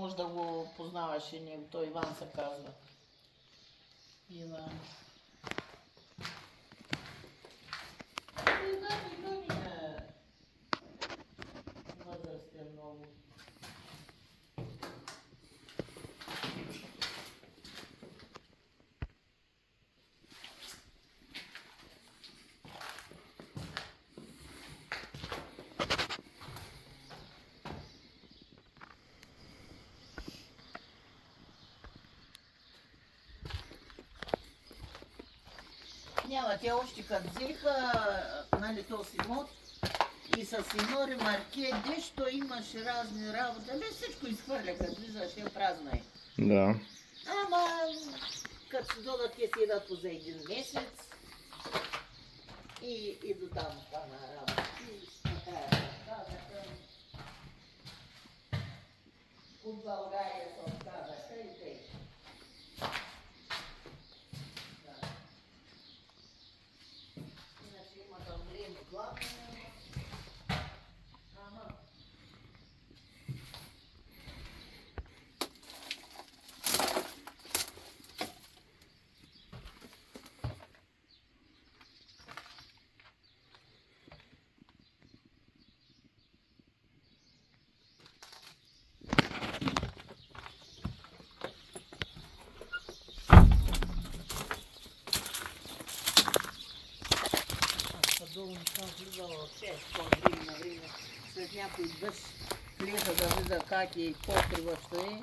може да го познаваш и него. Той Иван се казва. Иван. Иван е възрастен много. Няма, те още като взеха, нали, този имот и с едно ремарке, дещо имаше разни работи, бе всичко изхвърля, като влизаш е празна е. Да. Ама, като се додат, те си идат по за един месец и до там стана работа. И така е, от България се отказаха и тъй. Иначе има там време главно. Ага. Долу не съм влизала въобще, време на време. След някой дъжд влиза да видя как е и покрива, що е.